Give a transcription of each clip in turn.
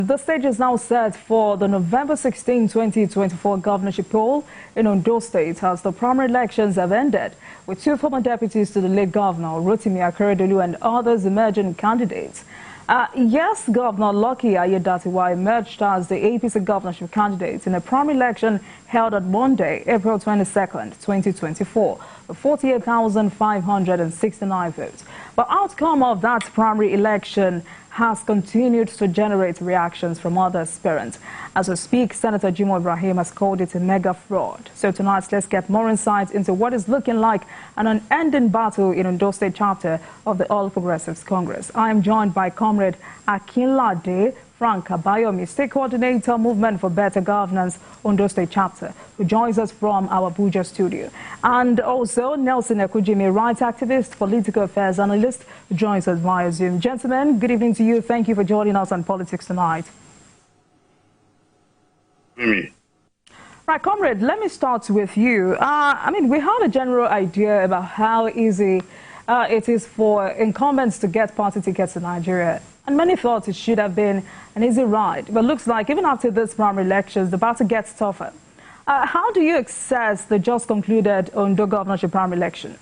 The stage is now set for the November 16, 2024 governorship poll in Ondo State as the primary elections have ended, with two former deputies to the late Governor Rotimi Akeredolu and others emerging candidates. Yes, Governor Lucky Aiyedatiwa emerged as the APC governorship candidate in a primary election held on Monday, April 22nd, 2024, with 48,569 votes. The outcome of that primary election has continued to generate reactions from other aspirants. As we speak, Senator Jimo Ibrahim has called it a mega fraud. So tonight, let's get more insights into what is looking like an unending battle in Ondo State chapter of the All Progressives Congress. I am joined by Comrade Akinlade Frank Abayomi, State Co-ordinator, Movement for Better Governance, Ondo State chapter, who joins us from our Abuja studio. And also Nelson Ekujimi, rights activist, political affairs analyst, who joins us via Zoom. Gentlemen, good evening to you. Thank you for joining us on Politics Tonight. Right, Comrade, let me start with you. We had a general idea about how easy it is for incumbents to get party tickets in Nigeria. And many thought it should have been an easy ride. But looks like even after this primary elections, the battle gets tougher. How do you assess the just concluded Ondo governorship primary election?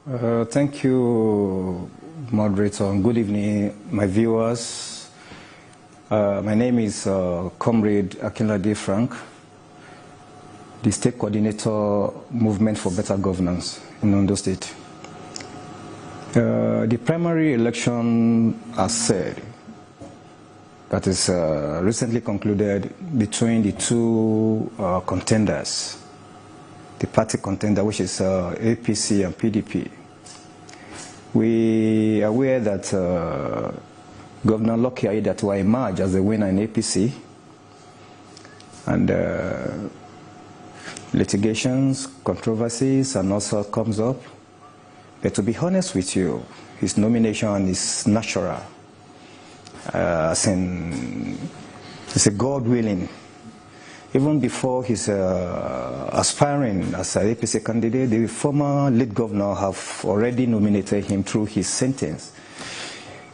Thank you, moderator. Good evening, my viewers. My name is Comrade Akinlade Frank, the State Coordinator, Movement for Better Governance in Ondo State. The primary election, as said, that is recently concluded between the two contenders, the party contender, which is APC and PDP. We are aware that Governor Lucky Aiyedatiwa emerged as the winner in APC, and litigations, controversies, and also comes up. But to be honest with you, his nomination is natural. As in, it's a God willing. Even before his aspiring as an APC candidate, the former lead governor have already nominated him through his sentence.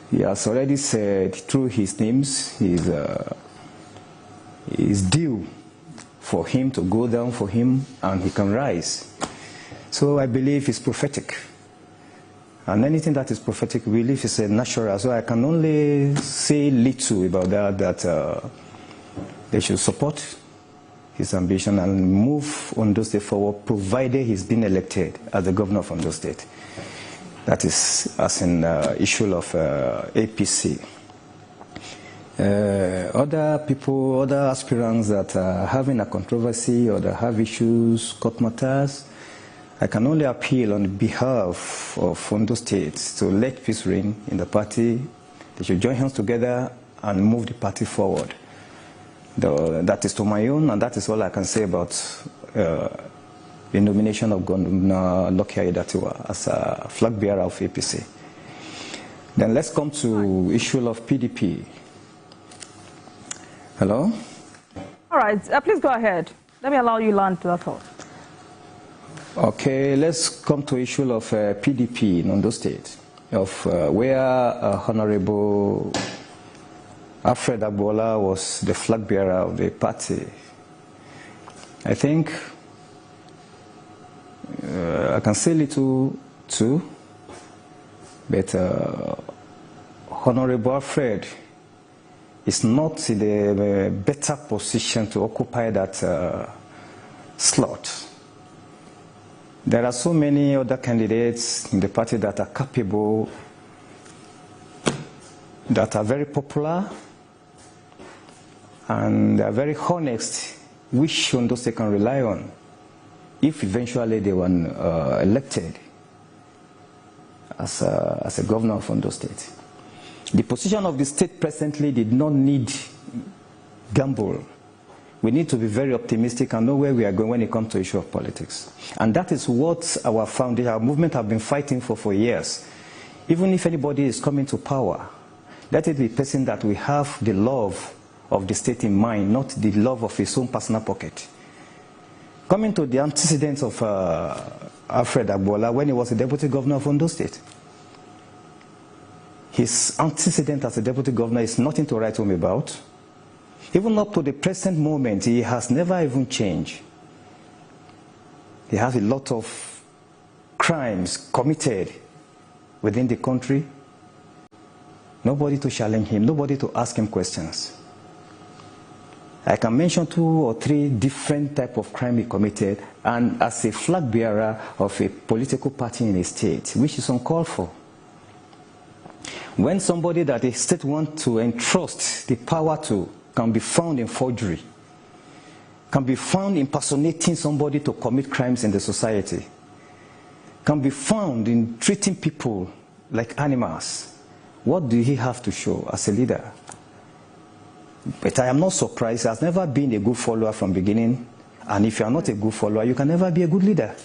He has already said through his names, is due for him to go down for him and he can rise. So I believe it's prophetic. And anything that is prophetic, we believe is a natural. So I can only say little about that, they should support his ambition and move Ondo State forward, provided he's been elected as the governor of Ondo State. That is as in issue of APC. Other people, other aspirants that are having a controversy or that have issues, court matters, I can only appeal on behalf of Ondo State to let peace reign in the party. They should join hands together and move the party forward. That is to my own, and that is all I can say about the nomination of Governor Lucky Aiyedatiwa as a Flagbearer of APC. Then let's come to issue of PDP. Hello? All right, please go ahead. Let me allow you to land to that thought. Okay, let's come to issue of PDP in Ondo State, of where Honorable Alfred Agbola was the flag bearer of the party. I think I can say little too, but Honorable Alfred is not in a better position to occupy that slot. There are so many other candidates in the party that are capable, that are very popular, and they are very honest, which Ondo State can rely on if eventually they were elected as a governor of Ondo State. The position of the state presently did not need gamble. We need to be very optimistic and know where we are going when it comes to issue of politics. And that is what our foundation, our movement have been fighting for years. Even if anybody is coming to power, let it be a person that we have the love of the state in mind, not the love of his own personal pocket. Coming to the antecedents of Alfred Agbola when he was the deputy governor of Ondo State. His antecedent as a deputy governor is nothing to write home about. Even up to the present moment, he has never even changed. He has a lot of crimes committed within the country. Nobody to challenge him, nobody to ask him questions. I can mention 2 or 3 different types of crime he committed, and as a flag bearer of a political party in a state, which is uncalled for. When somebody that a state wants to entrust the power to can be found in forgery, can be found impersonating somebody to commit crimes in the society, can be found in treating people like animals, what do he have to show as a leader? But I am not surprised. He has never been a good follower from beginning. And if you are not a good follower, you can never be a good leader.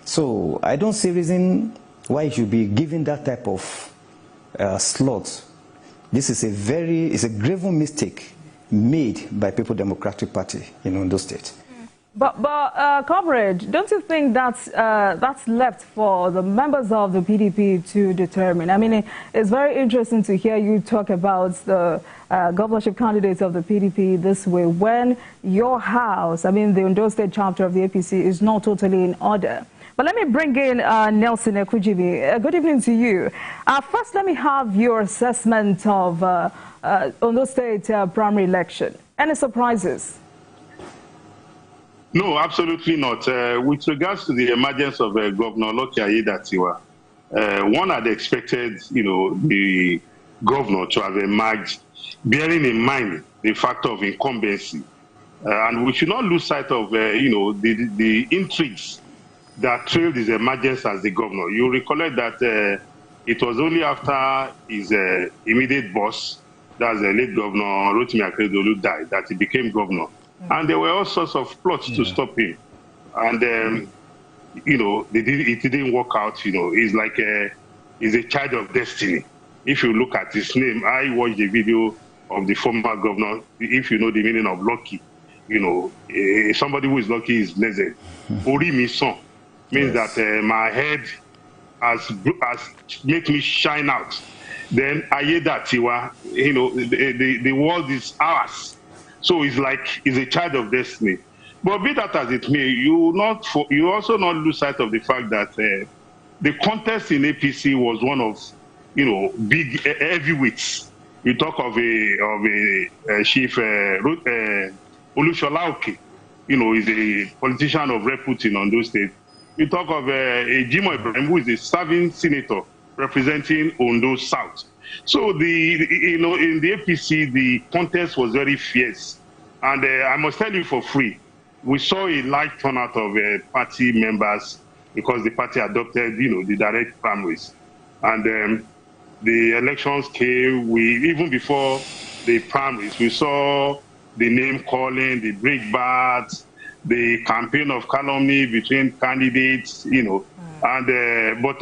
So I don't see reason why you should be given that type of slot. This is a grave mistake made by People Democratic Party in Ondo State. But Comrade, don't you think that's left for the members of the PDP to determine? I mean, it's very interesting to hear you talk about the governorship candidates of the PDP this way when your house, I mean, the Ondo State chapter of the APC, is not totally in order. But let me bring in Nelson Ekujimi. Good evening to you. First, let me have your assessment of Ondo State primary election. Any surprises? No, absolutely not. With regards to the emergence of Governor Lucky Aiyedatiwa, one had expected, the governor to have emerged, bearing in mind the factor of incumbency. And we should not lose sight of, the intrigues that trailed his emergence as the governor. You recollect that it was only after his immediate boss, that's the late Governor Rotimi Akeredolu, died, that he became governor. And there were all sorts of plots to stop him. And, it didn't work out. He's like he's a child of destiny. If you look at his name, I watched the video of the former governor. If you know the meaning of lucky, somebody who is lucky is blessed. Ori mi son means that my head has make me shine out. Then Aiyedatiwa, the world is ours. So it's like he's a child of destiny. But be that as it may, you also not lose sight of the fact that the contest in APC was one of big heavyweights. You talk of a chief Olushola Oke, is a politician of repute in Ondo State. You talk of a Jimo Ibrahim, who is a serving senator representing Ondo South. So in the APC, the contest was very fierce. And I must tell you for free, we saw a large turnout of party members because the party adopted, the direct primaries. And the elections came, even before the primaries, we saw the name calling, the breakbacks, the campaign of calumny between candidates, And but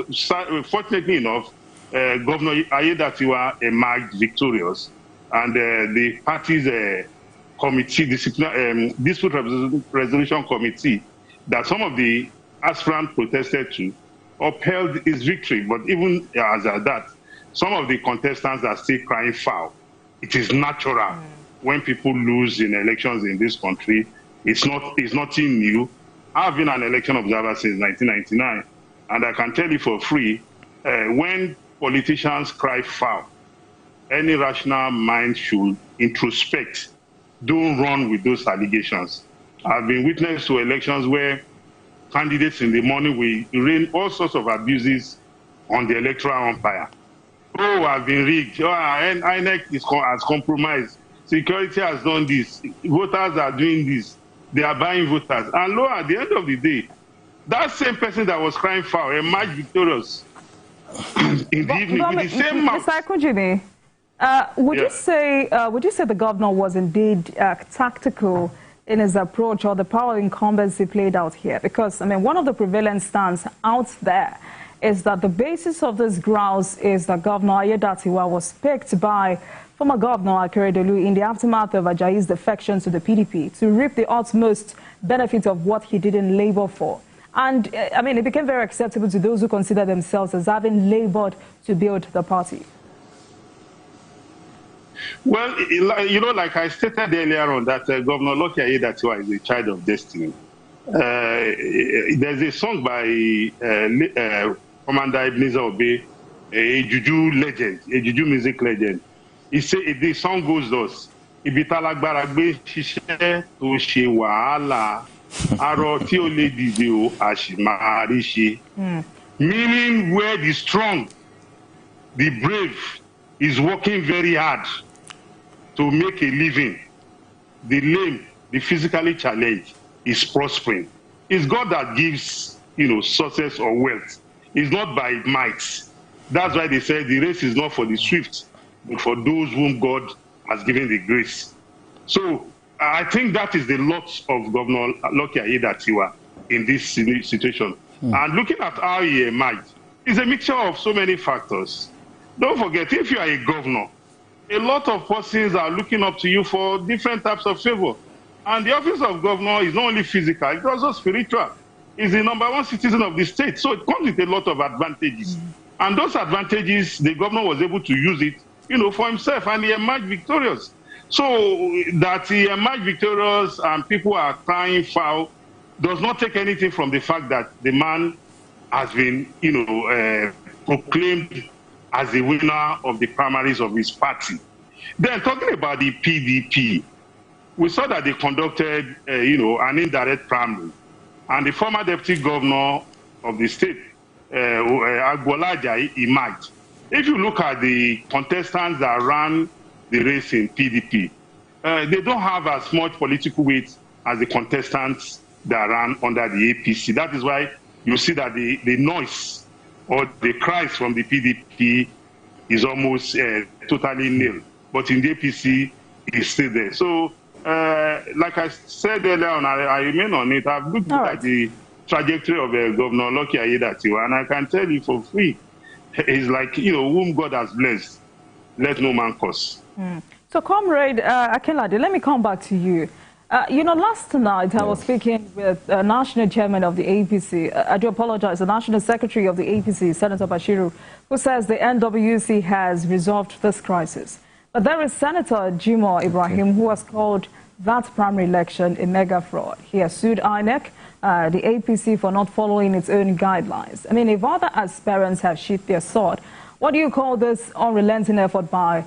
fortunately enough, Governor Aiyedatiwa emerged victorious, and the party's committee, dispute resolution committee, that some of the aspirants protested to, upheld his victory. But even as at that, some of the contestants are still crying foul. It is natural when people lose in elections in this country. It's nothing new. I've been an election observer since 1999, and I can tell you for free, when politicians cry foul, any rational mind should introspect. Don't run with those allegations. I've been witness to elections where candidates in the morning will rain all sorts of abuses on the electoral umpire. Oh, I've been rigged. Oh, INEC has compromised. Security has done this. Voters are doing this. They are buying voters. And lo, at the end of the day, that same person that was crying foul emerged victorious in the evening with the same mouth. Mr. Ekujimi, would you say the governor was indeed tactical in his approach, or the power incumbency played out here? Because, I mean, one of the prevalent stands out there is that the basis of this grouse is that Governor Aiyedatiwa was picked by former Governor Akeredolu in the aftermath of Ajayi's defection to the PDP to reap the utmost benefit of what he didn't labor for. And, I mean, it became very acceptable to those who consider themselves as having labored to build the party. Well, like I stated earlier on, that Governor Lucky Aiyedatiwa is a child of destiny. There's a song by Commander Ebenezer Obey, a juju legend, a juju music legend. The song goes thus: Ibi talagbara gbe sise to se wahala, aro ti o le dide o asimari se. Meaning, where the strong, the brave is working very hard to make a living, the lame, the physically challenged is prospering. It's God that gives, success or wealth. It's not by might. That's why they say the race is not for the swift, but for those whom God has given the grace. So I think that is the lot of Governor Lucky Aiyedatiwa in this situation. And looking at how he emerged, it's a mixture of so many factors. Don't forget, if you are a governor, a lot of persons are looking up to you for different types of favor. And the office of governor is not only physical, it's also spiritual. He's the #1 citizen of the state, so it comes with a lot of advantages. And those advantages, the governor was able to use it, for himself, and he emerged victorious. So that he emerged victorious and people are crying foul does not take anything from the fact that the man has been, proclaimed as the winner of the primaries of his party. Then talking about the PDP, we saw that they conducted, an indirect primary, and the former deputy governor of the state, Agbolaja, emerged. If you look at the contestants that ran the race in PDP, they don't have as much political weight as the contestants that ran under the APC. That is why you see that the noise or the cries from the PDP is almost totally nil. But in the APC, it's still there. So, like I said earlier on, I remain on it. I've looked at the trajectory of Governor Lucky Aiyedatiwa, and I can tell you for free, it's like, whom God has blessed, let no man curse. So, Comrade Akinlade, let me come back to you. Last night I was speaking with National Chairman of the APC, I do apologize, the National Secretary of the APC, Senator Bashiru, who says the NWC has resolved this crisis. But there is Senator Jimoh Ibrahim, who has called that primary election a mega fraud. He has sued INEC, the APC, for not following its own guidelines. I mean, if other aspirants have sheathed their sword, what do you call this unrelenting effort by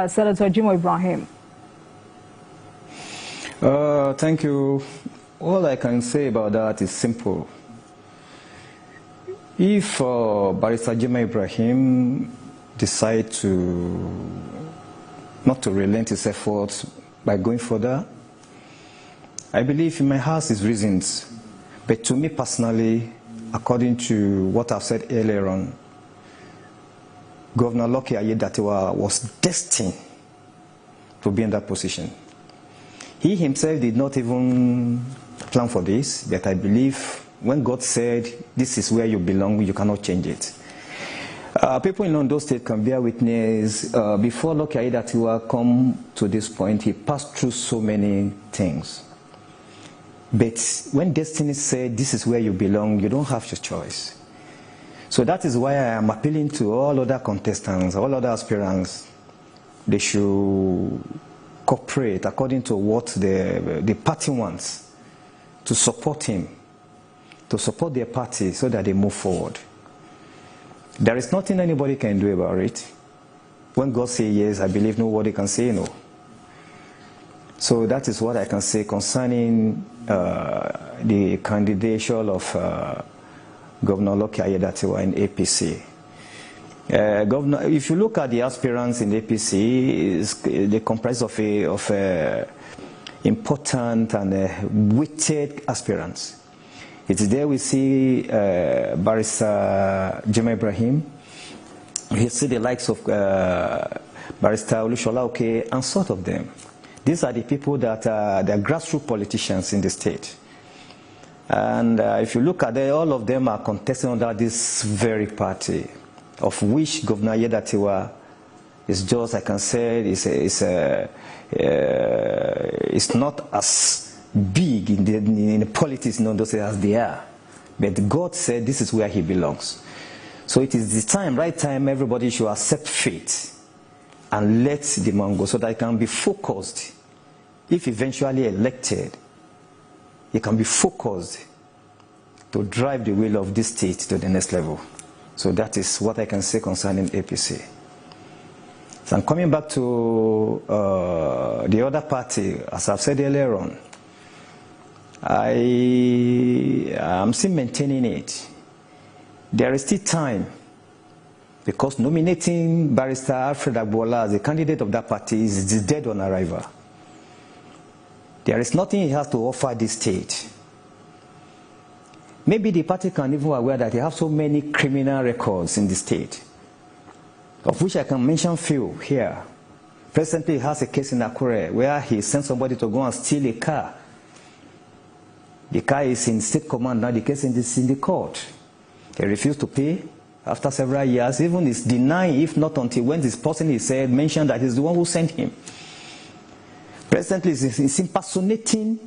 Senator Jimoh Ibrahim? Thank you. All I can say about that is simple. If Barrister Jimoh Ibrahim decide not to relent his efforts by going further, I believe he might have his reasons. But to me personally, according to what I've said earlier on, Governor Lucky Aiyedatiwa was destined to be in that position. He himself did not even plan for this, but I believe when God said, this is where you belong, you cannot change it. People in Ondo State can bear witness, before Lucky Aiyedatiwa come to this point, he passed through so many things. But when destiny said, this is where you belong, you don't have your choice. So that is why I am appealing to all other contestants, all other aspirants. They should cooperate according to what the party wants, to support him, to support their party so that they move forward. There is nothing anybody can do about it. When God says yes, I believe nobody can say no. So that is what I can say concerning the candidature of Governor Lucky Aiyedatiwa in APC. Governor, if you look at the aspirants in the APC, they comprise of important and weighted aspirants. It's there we see Barrister Jimoh Ibrahim. We see the likes of Barrister Olushola Oke and sort of them. These are the people that are grassroots politicians in the state. And if you look at it, all of them are contesting under this very party, of which Governor Aiyedatiwa is just, I can say, it's not as big in the politics in Ondo State as they are. But God said this is where he belongs. So it is the time, right time, everybody should accept fate and let the man go so that he can be focused. If eventually elected, he can be focused to drive the will of this state to the next level. So that is what I can say concerning APC. So I'm coming back to the other party, as I've said earlier on. I am still maintaining it. There is still time, because nominating Barrister Alfred Agbola as a candidate of that party is dead on arrival. There is nothing he has to offer this state. Maybe the party can even be aware that they have so many criminal records in the state, of which I can mention few here. Presently, he has a case in Akure where he sent somebody to go and steal a car. The car is in state command now, the case is in the court. He refused to pay after several years, even is denying, if not until when this person is said, mentioned that he's the one who sent him. Presently, he's impersonating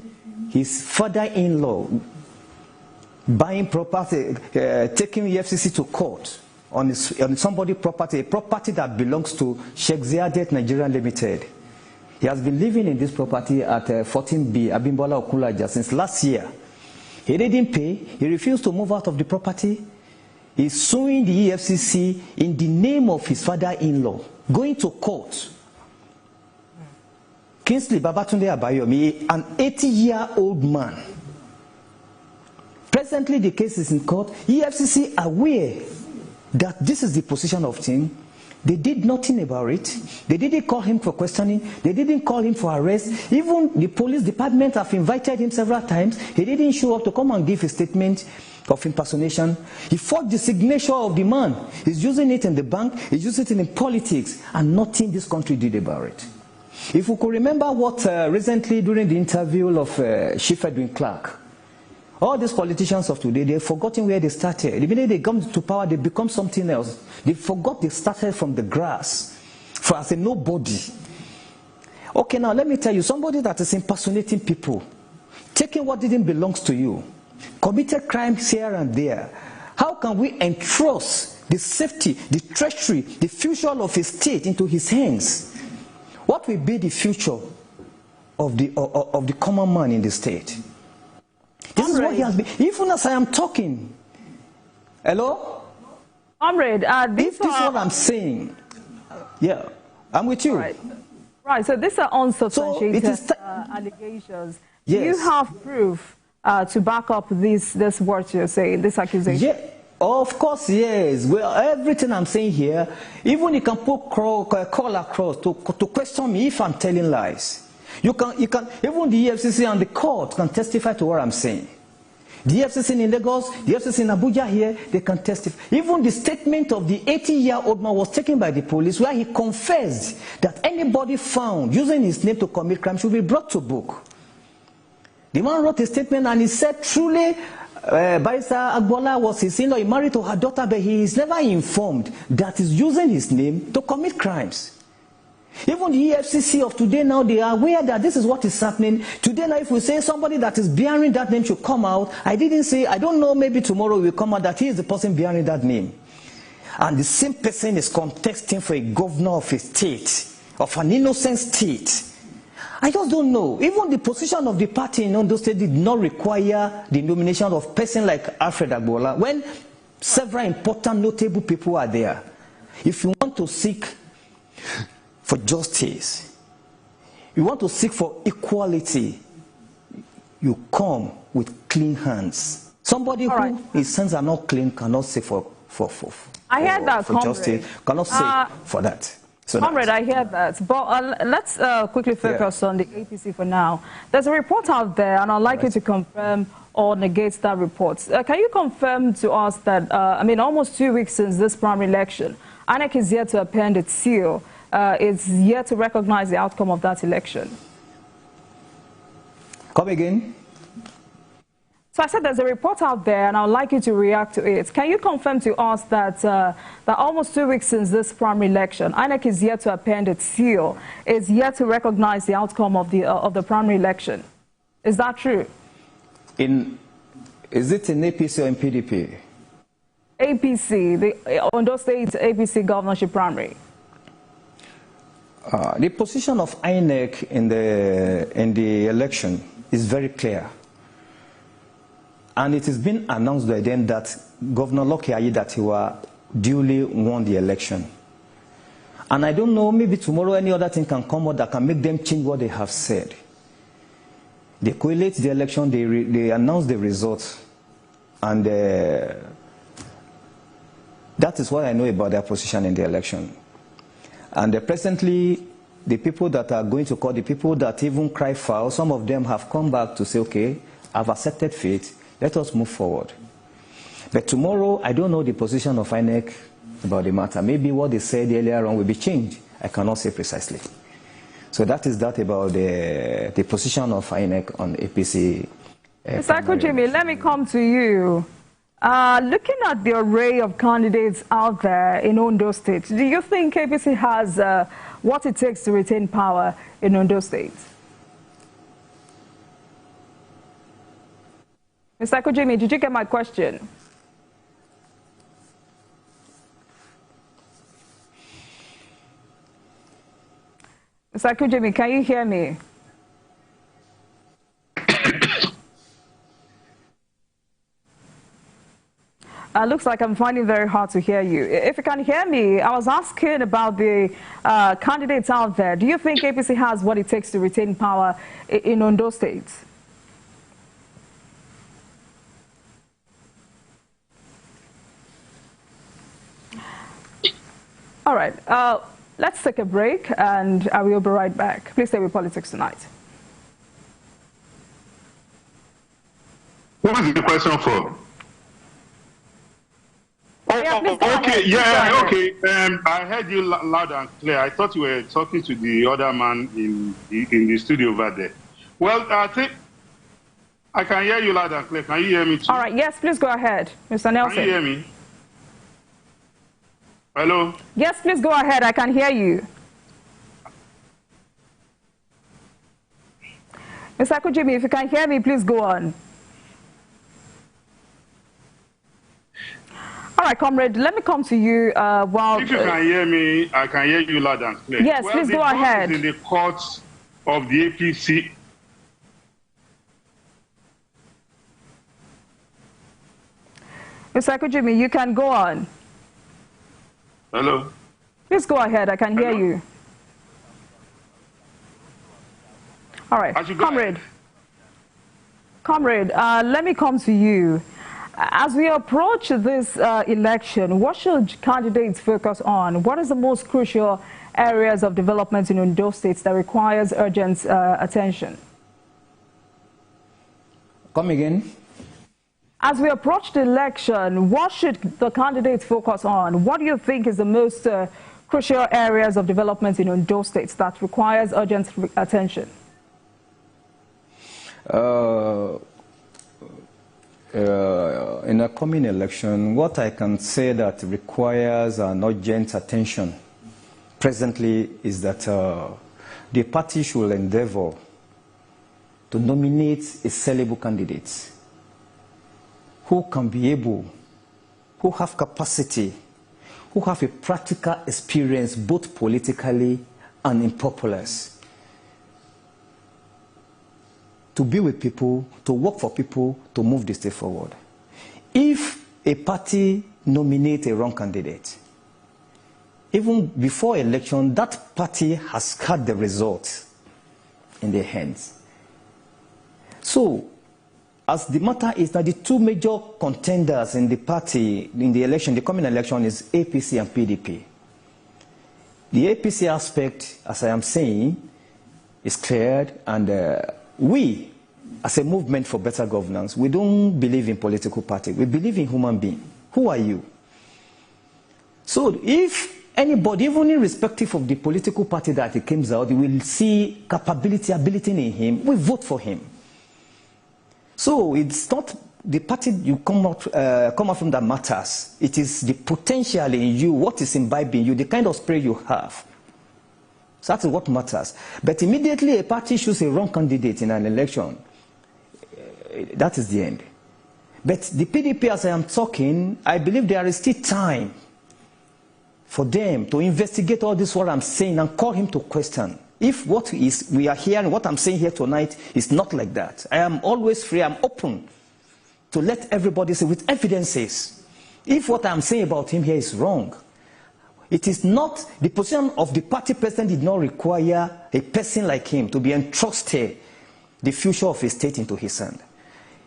his father-in-law, buying property, taking EFCC to court on somebody's property, a property that belongs to Sheikh Ziyadet Nigeria Limited. He has been living in this property at 14B, Abimbola Okulaja, since last year. He didn't pay. He refused to move out of the property. He's suing the EFCC in the name of his father-in-law, going to court. Kingsley Babatunde Abayomi, an 80-year-old man. Presently, the case is in court. EFCC aware that this is the position of him. They did nothing about it. They didn't call him for questioning. They didn't call him for arrest. Even the police department have invited him several times. He didn't show up to come and give a statement of impersonation. He forged the signature of the man. He's using it in the bank. He's using it in politics. And nothing this country did about it. If we could remember what recently during the interview of Chief Edwin Clark, all these politicians of today, they've forgotten where they started. The minute they come to power, they become something else. They forgot they started from the grass, as a nobody. Okay, now let me tell you, somebody that is impersonating people, taking what didn't belong to you, committed crimes here and there. How can we entrust the safety, the treasury, the future of a state into his hands? What will be the future of the common man in the state? This is what he has been. Even as I am talking, hello? Comrade, this is what I'm saying. Yeah, I'm with you. Right, so these are unsubstantiated allegations. Yes. Do you have proof to back up this word you're saying, this accusation? Yeah, of course, yes. Well, everything I'm saying here, even you can put call across to question me if I'm telling lies. You can, even the EFCC and the court can testify to what I'm saying. The EFCC in Lagos, the EFCC in Abuja here, they can testify. Even the statement of the 80-year-old man was taken by the police, where he confessed that anybody found using his name to commit crime should be brought to book. The man wrote a statement and he said, truly, Barrister Agbola was his in-law, he married to her daughter, but he is never informed that he's using his name to commit crimes. Even the EFCC of today now, they are aware that this is what is happening. Today now, if we say somebody that is bearing that name should come out, I didn't say, I don't know, maybe tomorrow will come out that he is the person bearing that name. And the same person is contesting for a governor of a state, of an innocent state. I just don't know. Even the position of the party in Ondo State did not require the nomination of a person like Alfred Agbola, when several important notable people are there. If you want to seek for justice, you want to seek for equality, you come with clean hands. Somebody who his hands are not clean cannot seek for justice, cannot seek for that. So Comrade, I hear that. But let's quickly focus on the APC for now. There's a report out there, and I'd like you to confirm or negate that report. Can you confirm to us that, almost 2 weeks since this primary election, INEC is yet to append its seal, is yet to recognize the outcome of that election? Come again? So I said there's a report out there, and I would like you to react to it. Can you confirm to us that that almost 2 weeks since this primary election, INEC is yet to append its seal, is yet to recognize the outcome of the primary election? Is that true? Is it in APC or in PDP? APC, the Ondo State APC Governorship primary. The position of INEC in the election is very clear. And it has been announced by them that Governor Lucky Aiyedatiwa duly won the election. And I don't know, maybe tomorrow any other thing can come out that can make them change what they have said. They collate the election, they announce the results, and that is what I know about their position in the election. And presently, the people that are going to court, the people that even cry foul, some of them have come back to say, okay, I've accepted fate, let us move forward. But tomorrow, I don't know the position of INEC about the matter. Maybe what they said earlier on will be changed. I cannot say precisely. So that is that about the position of INEC on APC. Mr. Ekujimi, let me come to you. Looking at the array of candidates out there in Ondo State, do you think APC has what it takes to retain power in Ondo State? Mr. Ekujimi, did you get my question? Mr. Ekujimi, can you hear me? Looks like I'm finding it very hard to hear you. If you can hear me, I was asking about the candidates out there. Do you think APC has what it takes to retain power in Ondo State? All right. Let's take a break, and I will be right back. Please stay with Politics Tonight. What is the question for? Okay. I heard you loud and clear. I thought you were talking to the other man in the studio over there. Well, I think I can hear you loud and clear. Can you hear me too? All right. Yes, please go ahead, Mr. Nelson. Can you hear me? Hello? Yes, please go ahead. I can hear you. Mr. Ekujimi, if you can hear me, please go on. All right, comrade, let me come to you while... If you can hear me, I can hear you loud and clear. Yes, please go ahead. In the courts of the APC... Mr. Ekujimi, you can go on. Hello? Please go ahead. I can hear you. All right. Comrade, let me come to you. As we approach this election, what should candidates focus on? What is the most crucial areas of development in Ondo State that requires urgent attention? Come again. As we approach the election, what should the candidates focus on? What do you think is the most crucial areas of development in Ondo State that requires urgent attention? In a coming election, what I can say that requires an urgent attention presently is that the party should endeavor to nominate a sellable candidate who can be able, who have capacity, who have a practical experience both politically and in populace, to be with people, to work for people, to move the state forward. If a party nominates a wrong candidate, even before election, that party has had the results in their hands. So, as the matter is that the two major contenders in the party, in the election, the coming election, is APC and PDP. The APC aspect, as I am saying, is cleared, and we, as a movement for better governance, we don't believe in political party. We believe in human being. Who are you? So if anybody, even irrespective of the political party that he comes out, we will see capability, ability in him, we vote for him. So it's not the party you come out from that matters. It is the potential in you, what is imbibed in you, the kind of spirit you have. So that is what matters. But immediately a party chooses a wrong candidate in an election, that is the end. But the PDP, as I am talking, I believe there is still time for them to investigate all this, what I'm saying, and call him to question. If what we are hearing, what I'm saying here tonight is not like that. I am always free, I'm open to let everybody say with evidences. If what I'm saying about him here is wrong, it is not, the position of the party president did not require a person like him to be entrusted the future of a state into his hand.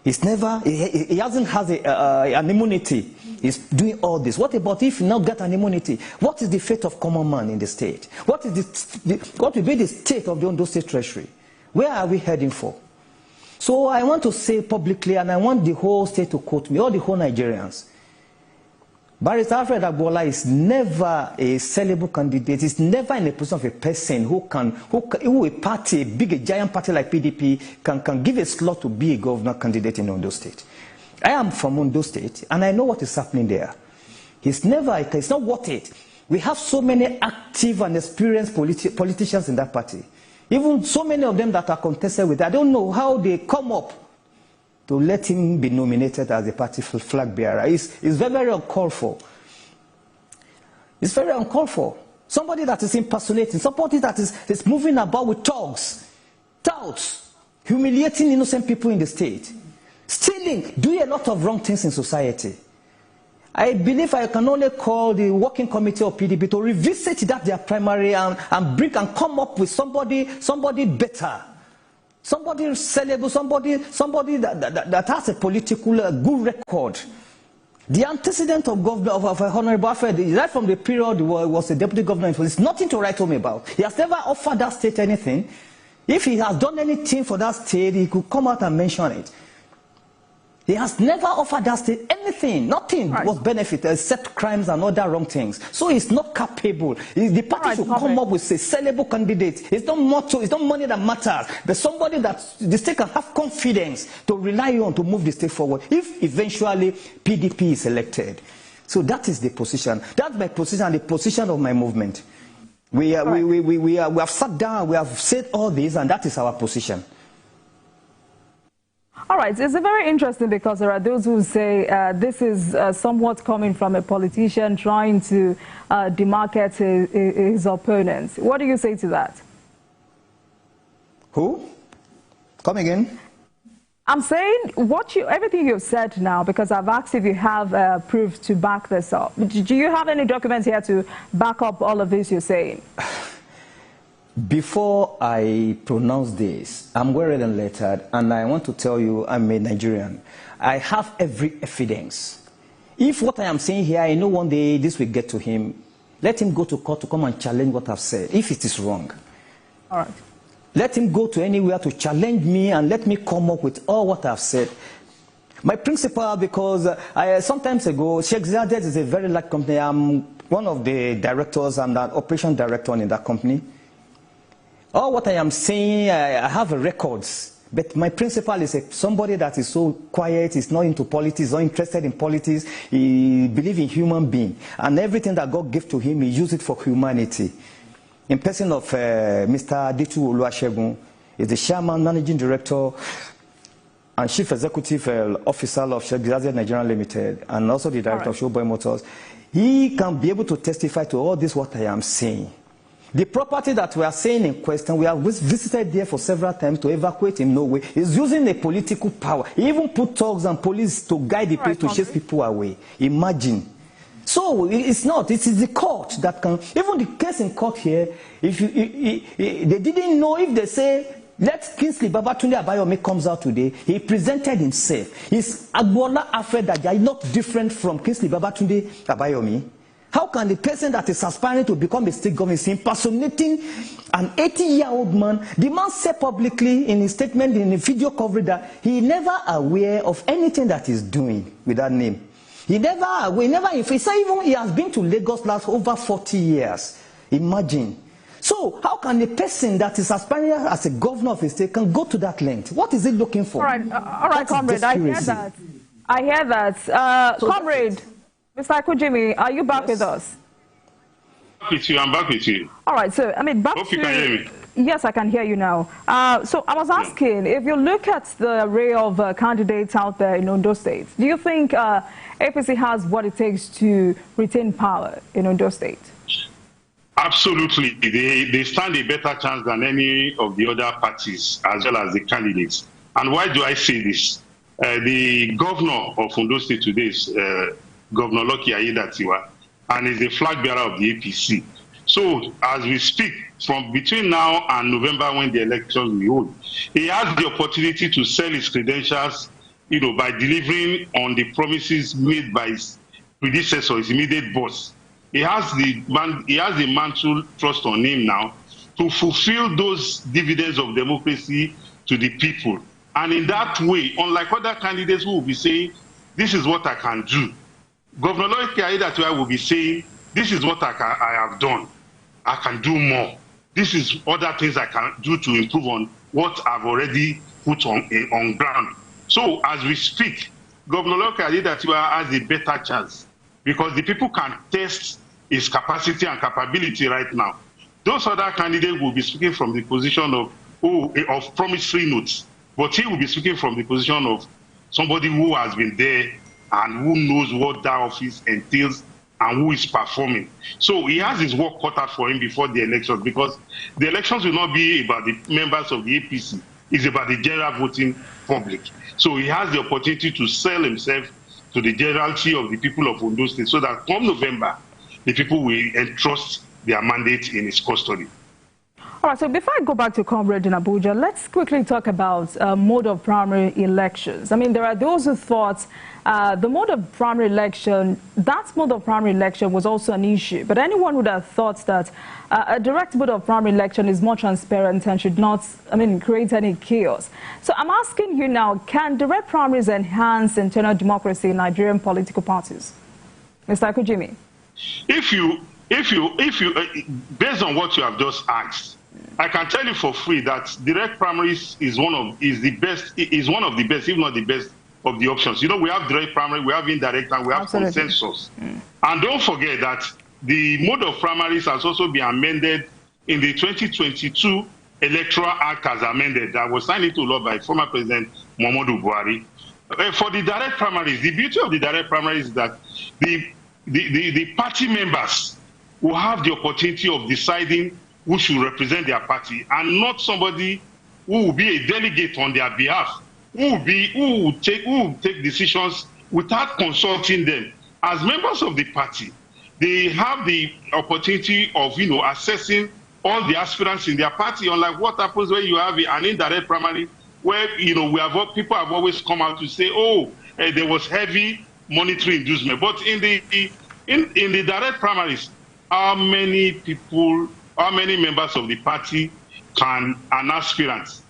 He's never, he hasn't has an immunity. He's doing all this. What about if he now get an immunity? What is the fate of common man in the state? What will be the state of the Ondo State Treasury? Where are we heading for? So I want to say publicly, and I want the whole state to quote me, all the whole Nigerians. Barrister Alfred Agbola is never a sellable candidate. He's never in a position of a person who a party, a giant party like PDP, can give a slot to be a governor candidate in Ondo State. I am from Ondo State, and I know what is happening there. It's not worth it. We have so many active and experienced politicians in that party. Even so many of them that are contested with, I don't know how they come up to let him be nominated as a party flag bearer. It's very, very uncalled for. It's very uncalled for. Somebody that is impersonating, somebody that is moving about with thugs, touts, humiliating innocent people in the state, stealing, doing a lot of wrong things in society. I believe I can only call the working committee of PDP to revisit that their primary and come up with somebody better. Somebody sellable, somebody that has a political good record. The antecedent of Governor of Honorable Affairs, right from the period he was a deputy governor, there's nothing to write home about. He has never offered that state anything. If he has done anything for that state, he could come out and mention it. He has never offered that state anything. Nothing was benefited except crimes and other wrong things. So he's not capable. The party should come up with a sellable candidate. It's not money that matters, but somebody that the state can have confidence to rely on to move the state forward if eventually PDP is elected. So that is the position. That's my position and the position of my movement. We have sat down, we have said all this, and that is our position. All right, it's very interesting because there are those who say this is somewhat coming from a politician trying to demarcate his opponents. What do you say to that? Who? Come again? I'm saying everything you've said now, because I've asked if you have proof to back this up. Do you have any documents here to back up all of this you're saying? Before I pronounce this, I'm well read and lettered, and I want to tell you I'm a Nigerian. I have every evidence. If what I am saying here, I know one day this will get to him, let him go to court to come and challenge what I've said, if it is wrong. All right. Let him go to anywhere to challenge me and let me come up with all what I've said. My principal, because sometimes ago, Sheikh Ziyad is a very large company. I'm one of the directors, I'm the operation director in that company. All what I am saying, I have records, but my principal is somebody that is so quiet, is not into politics, not interested in politics. He believes in human being, and everything that God gave to him, he used it for humanity. In person of Mr. Aditu Oluwasegun, is the chairman, managing director, and chief executive officer of Sheikh Ziyad Nigeria Limited, and also the director of Showboy Motors. He can be able to testify to all this what I am saying. The property that we are saying in question, we have visited there for several times to evacuate in Norway. He's using a political power. He even put thugs and police to guide the place to chase people away. Imagine. So it's not. It is the court that can. Even the case in court here, if they didn't know, if they say, let Kingsley Babatunde Abayomi comes out today, he presented himself. He's Agbola Alfred Ajayi, not different from Kingsley Babatunde Abayomi. How can the person that is aspiring to become a state governor is impersonating an 80-year-old man? The man said publicly in his statement in the video coverage that he never aware of anything that he's doing with that name. He never even he has been to Lagos last over 40 years. Imagine. So how can a person that is aspiring as a governor of a state can go to that length? What is he looking for? All right, comrade, I hear that. I hear that. Comrade, Mr. Ekujimi, are you back with us? I'm back with you. All right, so I mean, Hope you can hear me. Yes, I can hear you now. So I was asking, if you look at the array of candidates out there in Ondo State, do you think APC has what it takes to retain power in Ondo State? Absolutely. They stand a better chance than any of the other parties, as well as the candidates. And why do I say this? The governor of Ondo State today is Governor Lucky Aiyedatiwa, and is the flag bearer of the APC. So, as we speak, from between now and November, when the elections will hold, he has the opportunity to sell his credentials, by delivering on the promises made by his predecessor, his immediate boss. He has the mantle thrust on him now to fulfill those dividends of democracy to the people. And in that way, unlike other candidates who will be saying, this is what I can do, Governor Lucky Aiyedatiwa will be saying, this is what I have done. I can do more. This is other things I can do to improve on what I've already put on ground. So as we speak, Governor Lucky Aiyedatiwa has a better chance because the people can test his capacity and capability right now. Those other candidates will be speaking from the position of promissory notes, but he will be speaking from the position of somebody who has been there and who knows what that office entails and who is performing. So he has his work cut out for him before the elections, because the elections will not be about the members of the APC. It's about the general voting public. So he has the opportunity to sell himself to the generality of the people of Ondo State, so that come November, the people will entrust their mandate in his custody. All right, so before I go back to Comrade in Abuja, let's quickly talk about mode of primary elections. I mean, there are those who thought the mode of primary election, that mode of primary election was also an issue. But anyone would have thought that a direct mode of primary election is more transparent and should not, create any chaos. So I'm asking you now, can direct primaries enhance internal democracy in Nigerian political parties? Mr. Ekujimi. If you, based on what you have just asked, I can tell you for free that direct primaries is one of the best, if not the best, of the options. We have direct primary, we have indirect, and we have consensus. And don't forget that the mode of primaries has also been amended in the 2022 Electoral Act as amended, that was signed into law by former President Muhammadu Buhari. For the direct primaries, the beauty of the direct primaries is that the party members will have the opportunity of deciding who should represent their party, and not somebody who will be a delegate on their behalf, who will take decisions without consulting them. As members of the party, they have the opportunity of assessing all the aspirants in their party, unlike what happens when you have an indirect primary, where people have always come out to say, there was heavy monetary inducement. But in the direct primaries, how many members of the party can an aspirant,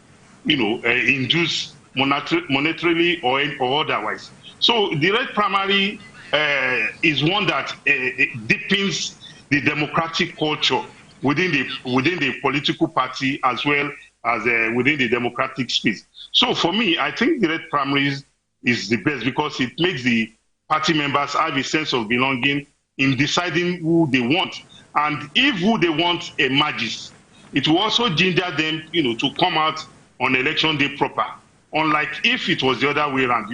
induce monetarily or otherwise? So direct primary is one that deepens the democratic culture within the political party, as well as within the democratic space. So for me, I think direct primaries is the best, because it makes the party members have a sense of belonging in deciding who they want. And if who they want emerges, it will also ginger them, to come out on election day proper. Unlike if it was the other way around,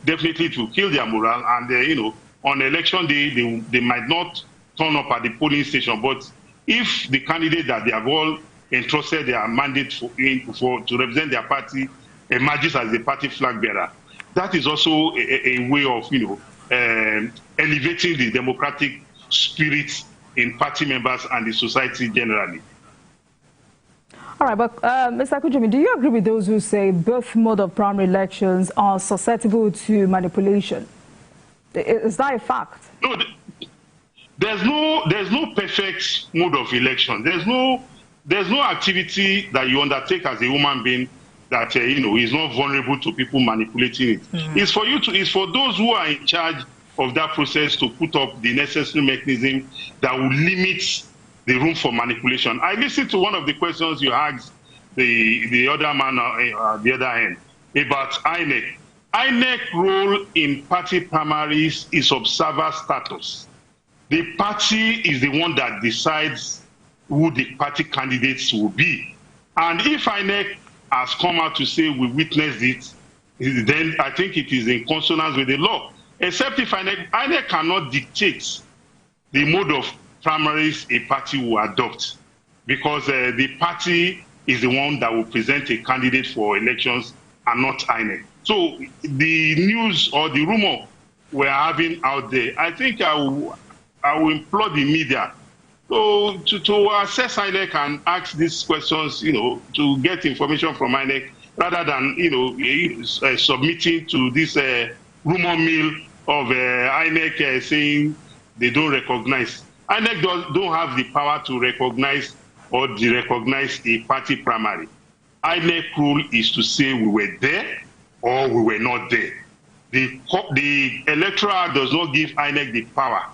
definitely it will kill their morale. And, on election day, they might not turn up at the polling station. But if the candidate that they have all entrusted their mandate to represent their party emerges as the party flag bearer, that is also a way of, elevating the democratic spirit in party members and the society generally. All right, but Mr. Ekujimi, do you agree with those who say both mode of primary elections are susceptible to manipulation? Is that a fact? No, there's no perfect mode of election. There's no activity that you undertake as a human being that is not vulnerable to people manipulating it. It's for those who are in charge of that process to put up the necessary mechanism that will limit the room for manipulation. I listened to one of the questions you asked the other man the other end about INEC. INEC role in party primaries is observer status. The party is the one that decides who the party candidates will be. And if INEC has come out to say we witnessed it, then I think it is in consonance with the law. Except if INEC cannot dictate the mode of primaries a party will adopt, because the party is the one that will present a candidate for elections and not INEC. So the news or the rumor we're having out there, I think I will implore the media to assess INEC and ask these questions, to get information from INEC, rather than, submitting to this rumor mill of INEC saying they don't recognize. INEC don't have the power to recognize or derecognize a party primary. INEC rule is to say we were there or we were not there. The electoral does not give INEC the power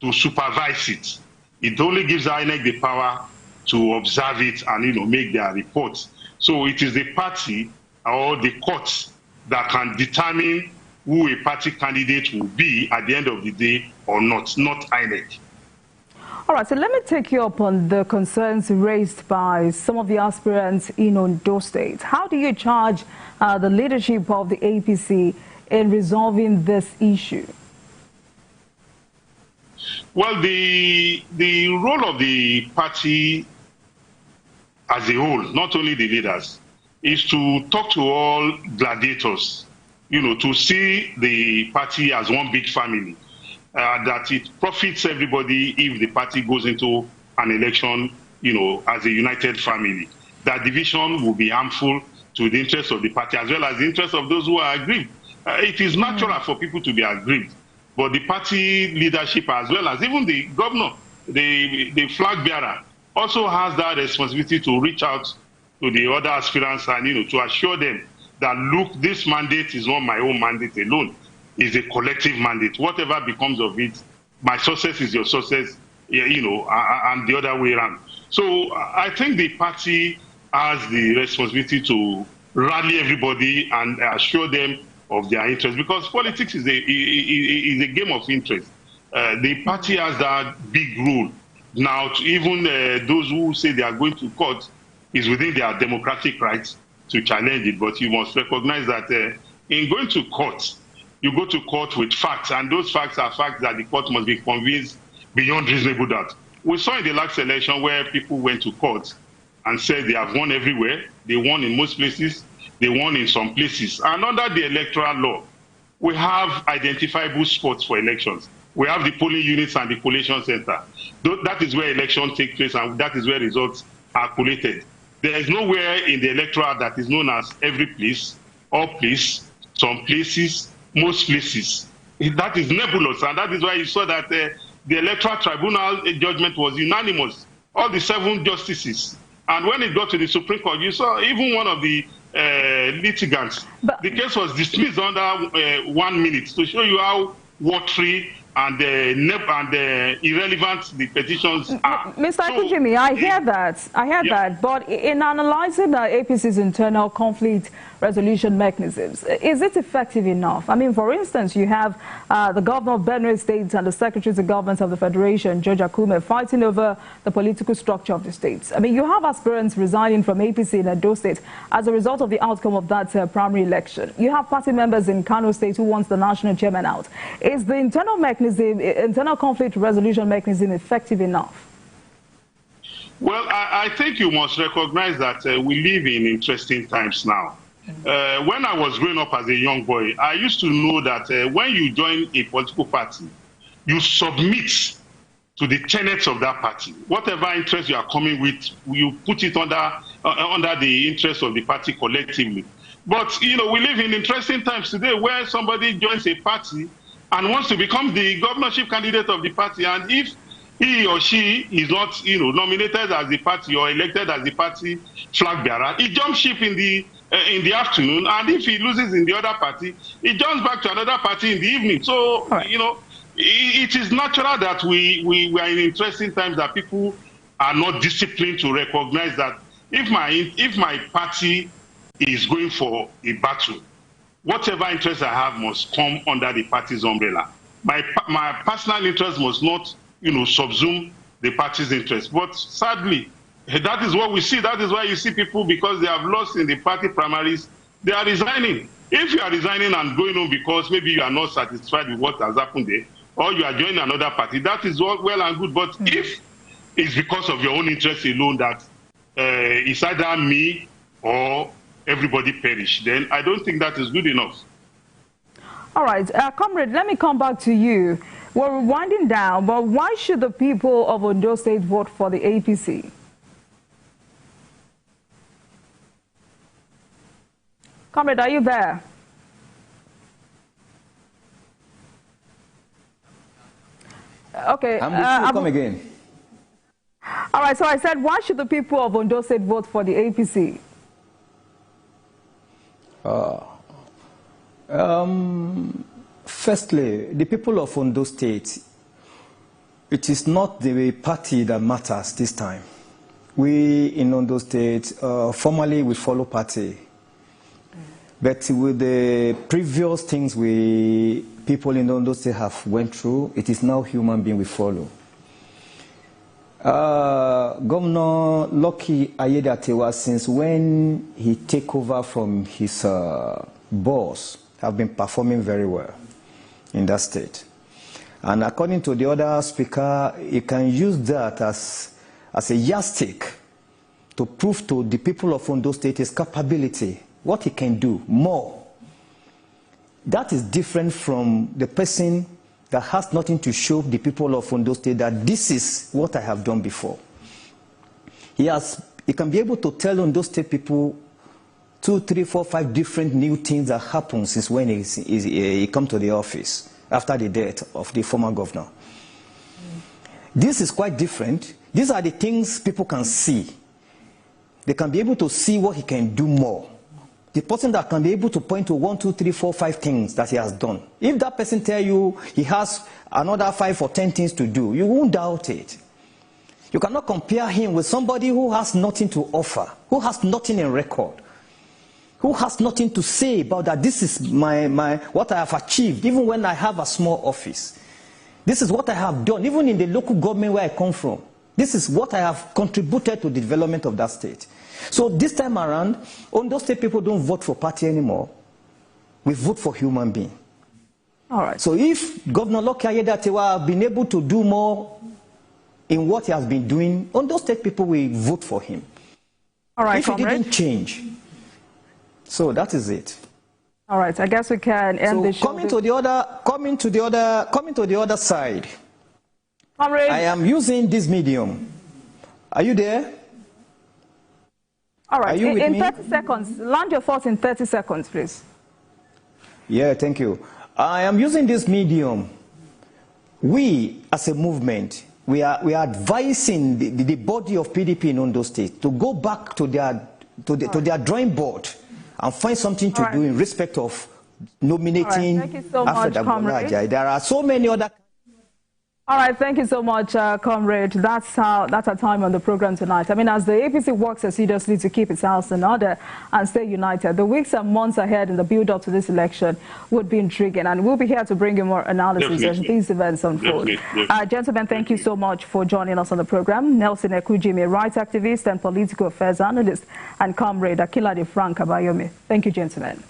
to supervise it. It only gives INEC the power to observe it and make their reports. So it is the party or the courts that can determine who a party candidate will be at the end of the day or not INEC. All right, so let me take you up on the concerns raised by some of the aspirants in Ondo State. How do you charge the leadership of the APC in resolving this issue? Well, the role of the party as a whole, not only the leaders, is to talk to all gladiators, to see the party as one big family, that it profits everybody if the party goes into an election, as a united family. That division will be harmful to the interests of the party as well as the interests of those who are aggrieved. It is natural for people to be aggrieved, but the party leadership as well as even the governor, the Flagbearer, also has that responsibility to reach out to the other aspirants and to assure them that, look, this mandate is not my own mandate alone. It's a collective mandate. Whatever becomes of it, my success is your success, and the other way around. So I think the party has the responsibility to rally everybody and assure them of their interest, because politics is a game of interest. The party has that big rule. Now, even those who say they are going to court, is within their democratic rights to challenge it. But you must recognize that in going to court, you go to court with facts, and those facts are facts that the court must be convinced beyond reasonable doubt. We saw in the last election where people went to court and said they have won everywhere. They won in most places. They won in some places. And under the electoral law, we have identifiable spots for elections. We have the polling units and the collation center. That is where elections take place, and that is where results are collated. There is nowhere in the electoral that is known as every place, all place, some places, most places. That is nebulous, and that is why you saw that the electoral tribunal judgment was unanimous, all the 7 justices. And when it got to the Supreme Court, you saw even one of the litigants, the case was dismissed under 1 minute, to show you how watery and irrelevant the petitions are. Mr. Ekujimi, I hear that. But in analyzing the APC's internal conflict resolution mechanisms, is it effective enough? I mean, for instance, you have the governor of Benue State and the secretary to government of the Federation, George Akume, fighting over the political structure of the states. I mean, you have aspirants resigning from APC in Ondo State as a result of the outcome of that primary election. You have party members in Kano State who wants the national chairman out. Is the internal conflict resolution mechanism effective enough? Well, I think you must recognize that we live in interesting times now. When I was growing up as a young boy, I used to know that when you join a political party, you submit to the tenets of that party. Whatever interest you are coming with, you put it under the interest of the party collectively. But, we live in interesting times today where somebody joins a party and wants to become the governorship candidate of the party, and if he or she is not, nominated as the party or elected as the party flag bearer, he jumps ship in the afternoon, and if he loses in the other party, he jumps back to another party in the evening. So, it is natural that we are in interesting times, that people are not disciplined to recognize that if my party is going for a battle, whatever interest I have must come under the party's umbrella. My personal interest must not, subsume the party's interest. But sadly, that is what we see. That is why you see people, because they have lost in the party primaries, they are resigning. If you are resigning and going on because maybe you are not satisfied with what has happened there, or you are joining another party, that is well and good. But if it's because of your own interest alone that it's either me or everybody perish, then I don't think that is good enough. All right, Comrade, let me come back to you. We're winding down, but why should the people of Ondo State vote for the APC? Comrade, are you there? Okay. Come again. All right, so I said, why should the people of Ondo State vote for the APC? Firstly, the people of Ondo State, it is not the party that matters this time. We in Ondo State, formally we follow party. But with the previous things people in Ondo State have went through, it is now human being we follow. Governor Lucky Aiyedatiwa, since when he took over from his boss, have been performing very well in that state. And according to the other speaker, he can use that as a yardstick to prove to the people of Ondo State his capability, what he can do more. That is different from the person that has nothing to show the people of Ondo State that this is what I have done before. He can be able to tell Ondo State people 2, 3, 4, 5 different new things that happened since when he come to the office after the death of the former governor. This is quite different. These are the things people can see. They can be able to see what he can do more. The person that can be able to point to 1, 2, 3, 4, 5 things that he has done. If that person tell you he has another 5 or 10 things to do, you won't doubt it. You cannot compare him with somebody who has nothing to offer, who has nothing in record, who has nothing to say about that. This is what I have achieved, even when I have a small office. This is what I have done, even in the local government where I come from. This is what I have contributed to the development of that state. So this time around, Ondo State people don't vote for party anymore. We vote for human being. All right. So if Governor Lucky Aiyedatiwa have been able to do more in what he has been doing, Ondo State people will vote for him. All right, if he didn't change. So that is it. All right, I guess we can end the show. Coming to the other side. Comrade, I am using this medium. Are you there? All right, Are you with in me? 30 seconds, land your thoughts in 30 seconds, please. Yeah, thank you. I am using this medium. We, as a movement, we are advising the body of PDP in Ondo State to go back to their drawing board and find something to do in respect of nominating. Thank you so much, Comrade. There are so many other. All right, thank you so much, Comrade. That's our time on the program tonight. I mean, as the APC works assiduously to keep its house in order and stay united, the weeks and months ahead in the build-up to this election would be intriguing, and we'll be here to bring you more analysis as these events unfold. Gentlemen, thank you so much for joining us on the program. Nelson Ekujimi, rights activist and political affairs analyst, and Comrade Akinlade Frank Abayomi. Thank you, gentlemen.